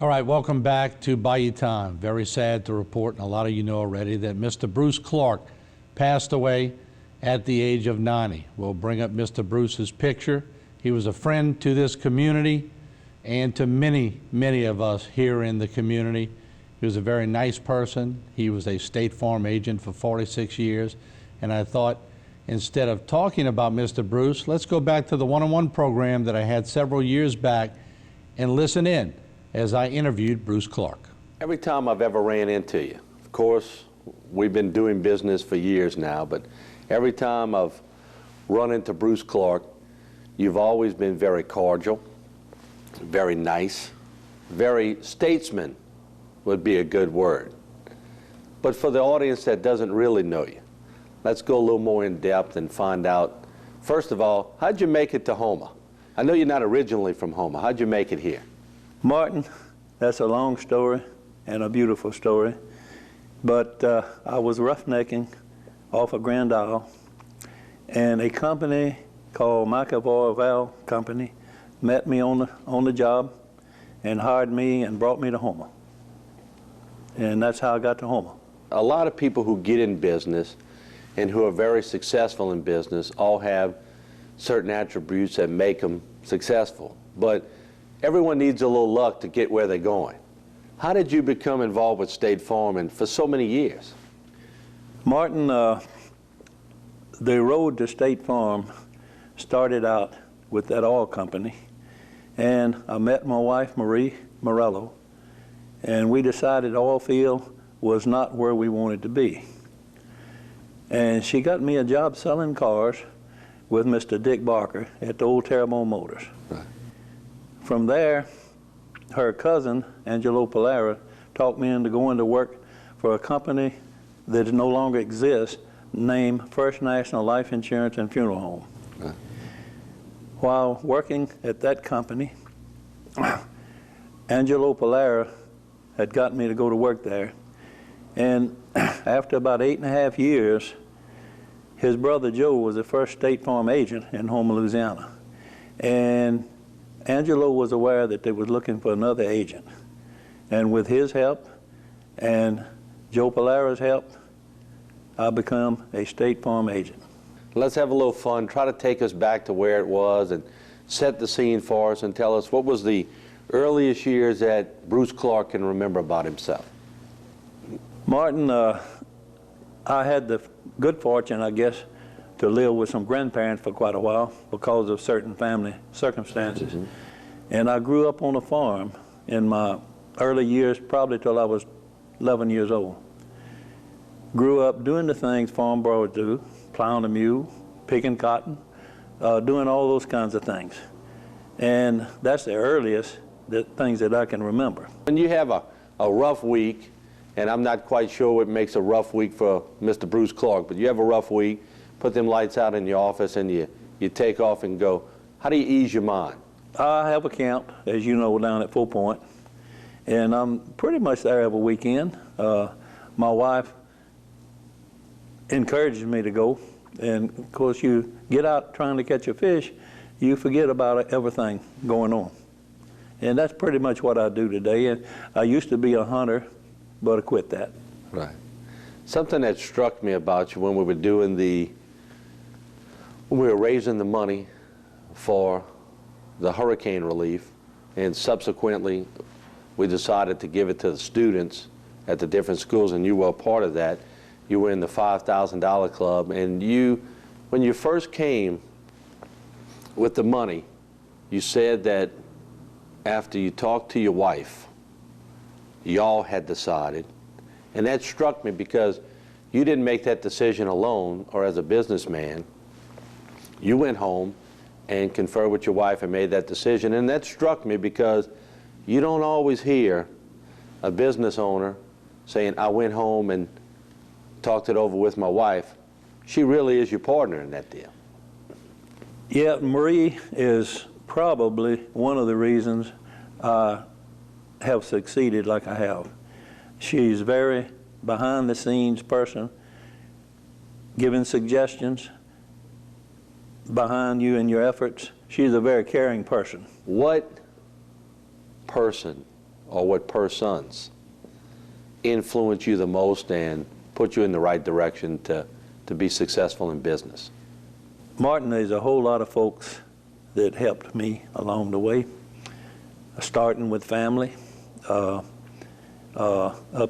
All right, welcome back to Bayou Time. Very sad to report, and a lot of you know already, that Mr. Bruce Clark passed away at the age of 90. We'll bring up Mr. Bruce's picture. He was a friend to this community and to many, many of us here in the community. He was a very nice person. He was a State Farm agent for 46 years, and I thought, instead of talking about Mr. Bruce, let's go back to the one-on-one program that I had several years back and listen in as I interviewed Bruce Clark. Every time I've ever ran into you, of course, we've been doing business for years now, but every time I've run into Bruce Clark, you've always been very cordial, very nice, very statesman would be a good word. But for the audience that doesn't really know you, let's go a little more in depth and find out, first of all, how'd you make it to Houma? I know you're not originally from Houma. How'd you make it here? Martin, that's a long story and a beautiful story, but I was roughnecking off of Grand Isle, and a company called McAvoy Valve Company met me on the job and hired me and brought me to Houma, and that's how I got to Houma. A lot of people who get in business and who are very successful in business all have certain attributes that make them successful, but everyone needs a little luck to get where they're going. How did you become involved with State Farm and for so many years? Martin, the road to State Farm started out with that oil company, and I met my wife, Marie Morello, and we decided oil field was not where we wanted to be. And she got me a job selling cars with Mr. Dick Barker at the old Terrebonne Motors. Right. From there, her cousin, Angelo Pallara, talked me into going to work for a company that no longer exists, named First National Life Insurance and Funeral Home. Right. While working at that company, Angelo Pallara had got me to go to work there. And after about 8.5 years, his brother Joe was the first State Farm agent in Houma, Louisiana. And Angelo was aware that they were looking for another agent. And with his help and Joe Pallara's help, I become a State Farm agent. Let's have a little fun. Try to take us back to where it was and set the scene for us and tell us what was the earliest years that Bruce Clark can remember about himself. Martin, I had the good fortune, I guess, to live with some grandparents for quite a while because of certain family circumstances. Mm-hmm. And I grew up on a farm in my early years, probably till I was 11 years old. Grew up doing the things farm boys do, plowing a mule, picking cotton, doing all those kinds of things. And that's the earliest things that I can remember. When you have a rough week, and I'm not quite sure what makes a rough week for Mr. Bruce Clark, but you have a rough week, put them lights out in your office, and you take off and go. How do you ease your mind? I have a camp, as you know, down at 4 Point, and I'm pretty much there every weekend. My wife encourages me to go, and of course you get out trying to catch a fish, you forget about everything going on. And that's pretty much what I do today. And I used to be a hunter, but I quit that. Right. Something that struck me about you when we were raising the money for the hurricane relief, and subsequently we decided to give it to the students at the different schools, and you were a part of that. You were in the $5,000 club, and when you first came with the money, you said that after you talked to your wife, y'all had decided, and that struck me because you didn't make that decision alone or as a businessman. You went home and conferred with your wife and made that decision, and that struck me because you don't always hear a business owner saying, I went home and talked it over with my wife. She really is your partner in that deal. Yeah, Marie is probably one of the reasons I have succeeded like I have. She's very behind-the-scenes person, giving suggestions behind you in your efforts. She's a very caring person. What person or what persons influence you the most and put you in the right direction to be successful in business? Martin, there's a whole lot of folks that helped me along the way, starting with family. Up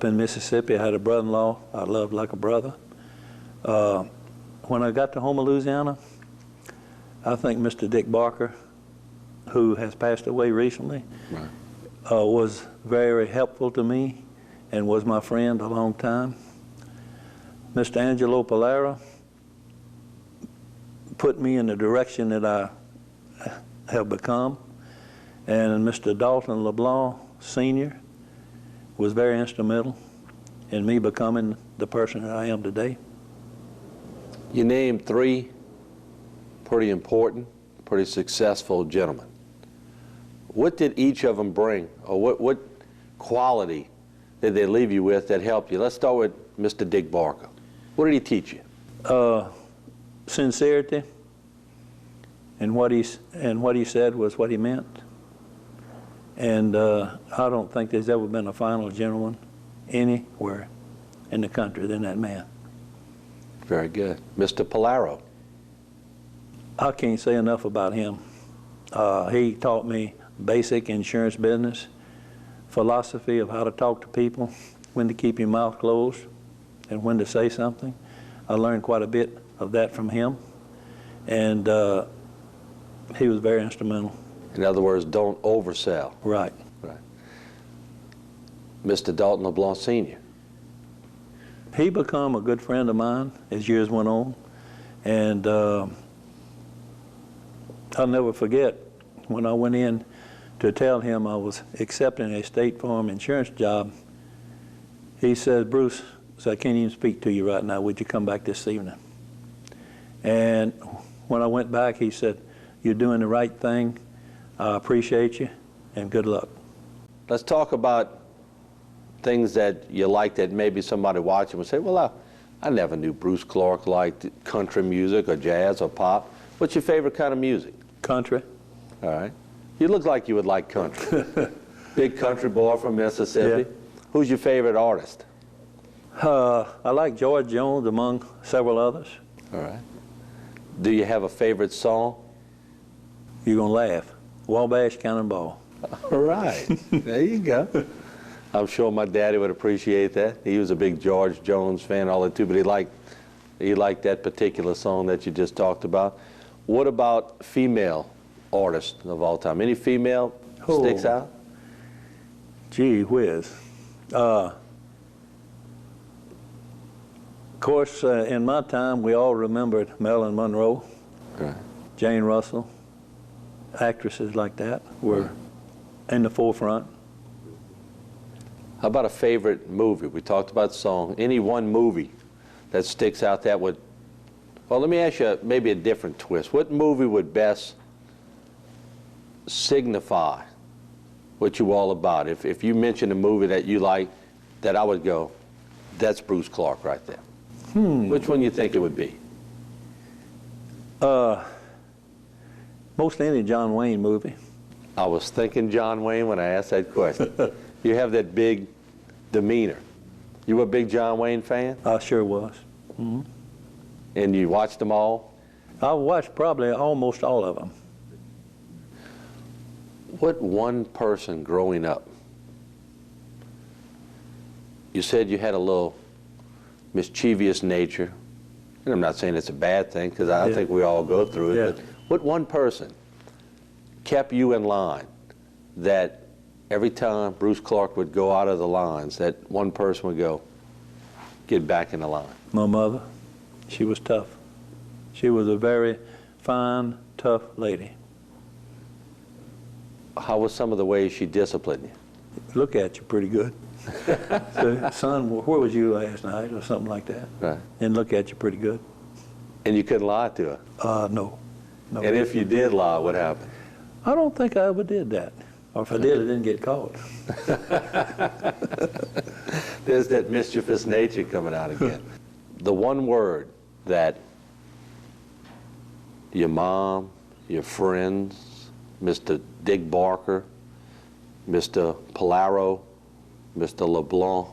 in Mississippi, I had a brother-in-law I loved like a brother. When I got to Houma, Louisiana, I think Mr. Dick Barker, who has passed away recently, Right. Was very helpful to me and was my friend a long time. Mr. Angelo Palara put me in the direction that I have become. And Mr. Dalton LeBlanc Sr. was very instrumental in me becoming the person that I am today. You named three pretty important, pretty successful gentlemen. What did each of them bring, or what quality did they leave you with that helped you? Let's start with Mr. Dick Barker. What did he teach you? Sincerity, and what he said was what he meant. And I don't think there's ever been a finer gentleman anywhere in the country than that man. Very good. Mr. Palaro. I can't say enough about him. He taught me basic insurance business, philosophy of how to talk to people, when to keep your mouth closed, and when to say something. I learned quite a bit of that from him, and he was very instrumental. In other words, don't oversell. Right. Right. Mr. Dalton LeBlanc Sr. He became a good friend of mine as years went on, and I'll never forget when I went in to tell him I was accepting a State Farm insurance job. He said, "Bruce, I can't even speak to you right now. Would you come back this evening?" And when I went back, he said, "You're doing the right thing. I appreciate you, and good luck." Let's talk about things that you like that maybe somebody watching would say, well, I never knew Bruce Clark liked country music or jazz or pop. What's your favorite kind of music? Country. All right. You look like you would like country. Big country boy from Mississippi. Yeah. Who's your favorite artist? I like George Jones among several others. All right. Do you have a favorite song? You're going to laugh. Wabash Cannonball. All right. There you go. I'm sure my daddy would appreciate that. He was a big George Jones fan, all that too, but he liked that particular song that you just talked about. What about female artists of all time? Any female sticks out? Gee whiz. Of course, in my time, we all remembered Marilyn Monroe, Right. Jane Russell. Actresses like that were in the forefront. How about a favorite movie? We talked about song. Any one movie that sticks out that would, well, let me ask you maybe a different twist. What movie would best signify what you're all about? If you mention a movie that you like, that I would go, that's Bruce Clark right there. Which one you think it would be? Most any John Wayne movie. I was thinking John Wayne when I asked that question. You have that big demeanor. You were a big John Wayne fan? I sure was. And you watched them all? I watched probably almost all of them. What one person growing up, you said you had a little mischievous nature, and I'm not saying it's a bad thing, because I think we all go through it, but what one person kept you in line that every time Bruce Clark would go out of the lines, that one person would go, get back in the line? My mother, she was tough. She was a very fine, tough lady. How was some of the ways she disciplined you? Look at you pretty good. So, son, where was you last night, or something like that? Right. And look at you pretty good. And you couldn't lie to her? No. And if you did lie, what happened? I don't think I ever did that. Or if I did, I didn't get caught. There's that mischievous nature coming out again. The one word that your mom, your friends, Mr. Dick Barker, Mr. Polaro, Mr. LeBlanc,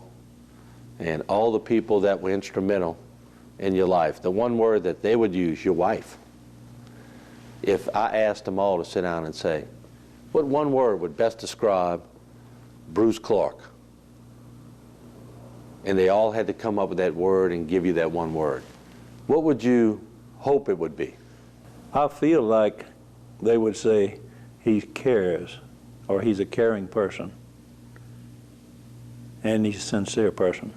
and all the people that were instrumental in your life. The one word that they would use, your wife. If I asked them all to sit down and say, what one word would best describe Bruce Clark? And they all had to come up with that word and give you that one word. What would you hope it would be? I feel like they would say he cares, or he's a caring person, and he's a sincere person.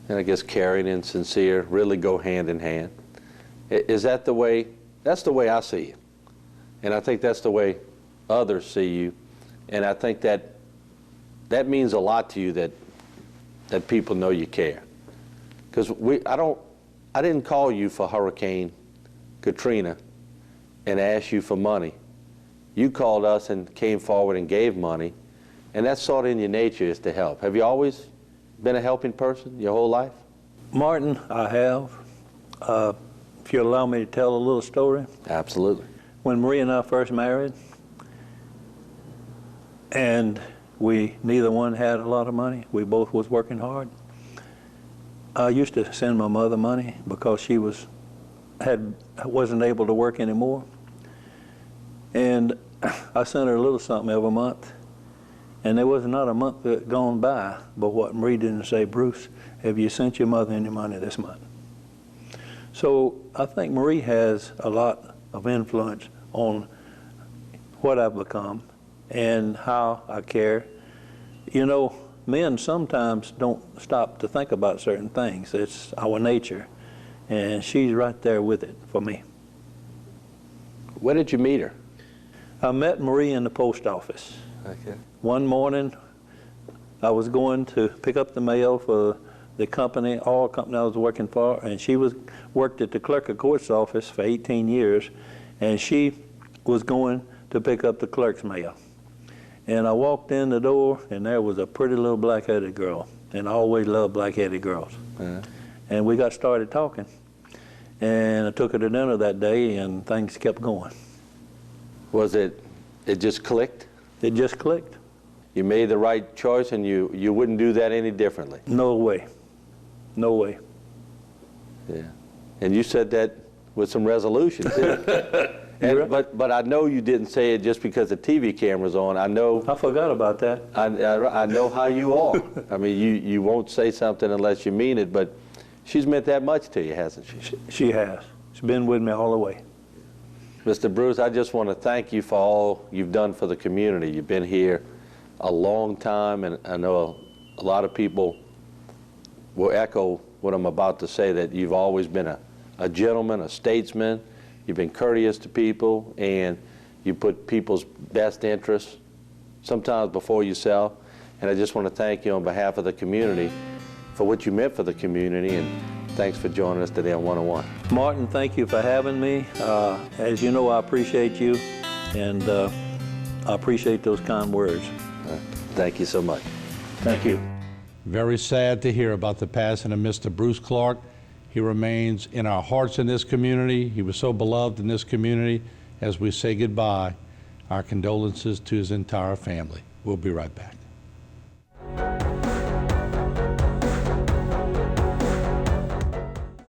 And I guess caring and sincere really go hand in hand. Is that the way? That's the way I see you. And I think that's the way others see you. And I think that means a lot to you, that people know you care. Because I didn't call you for Hurricane Katrina and ask you for money. You called us and came forward and gave money, and that's sort of in your nature, is to help. Have you always been a helping person your whole life? Martin, I have. If you allow me to tell a little story. Absolutely. When Marie and I first married, and we neither one had a lot of money, we both was working hard, I used to send my mother money because she wasn't able to work anymore. And I sent her a little something every month. And there was not a month that gone by but what Marie didn't say, Bruce, have you sent your mother any money this month? So I think Marie has a lot of influence on what I've become and how I care. You know, men sometimes don't stop to think about certain things. It's our nature. And she's right there with it for me. Where did you meet her? I met Marie in the post office. Okay. One morning, I was going to pick up the mail for the company, all company I was working for, and she worked at the clerk of court's office for 18 years, and she was going to pick up the clerk's mail. And I walked in the door, and there was a pretty little black-headed girl, and I always loved black-headed girls. And we got started talking, and I took her to dinner that day, and things kept going. Was it just clicked? It just clicked. You made the right choice, and you wouldn't do that any differently? No way. No way. Yeah. And you said that with some resolution, too. But I know you didn't say it just because the TV camera's on. I know. I forgot about that. I know how you are. I mean, you won't say something unless you mean it, but she's meant that much to you, hasn't she? She has. She's been with me all the way. Mr. Bruce, I just want to thank you for all you've done for the community. You've been here a long time, and I know a lot of people will echo what I'm about to say, that you've always been a gentleman, a statesman. You've been courteous to people, and you put people's best interests sometimes before yourself. And I just want to thank you on behalf of the community for what you meant for the community, and thanks for joining us today on 101. Martin, thank you for having me. As you know, I appreciate you, and I appreciate those kind words. Thank you so much. Thank you. Very sad to hear about the passing of Mr. Bruce Clark. He remains in our hearts in this community. He was so beloved in this community. As we say goodbye, our condolences to his entire family. We'll be right back.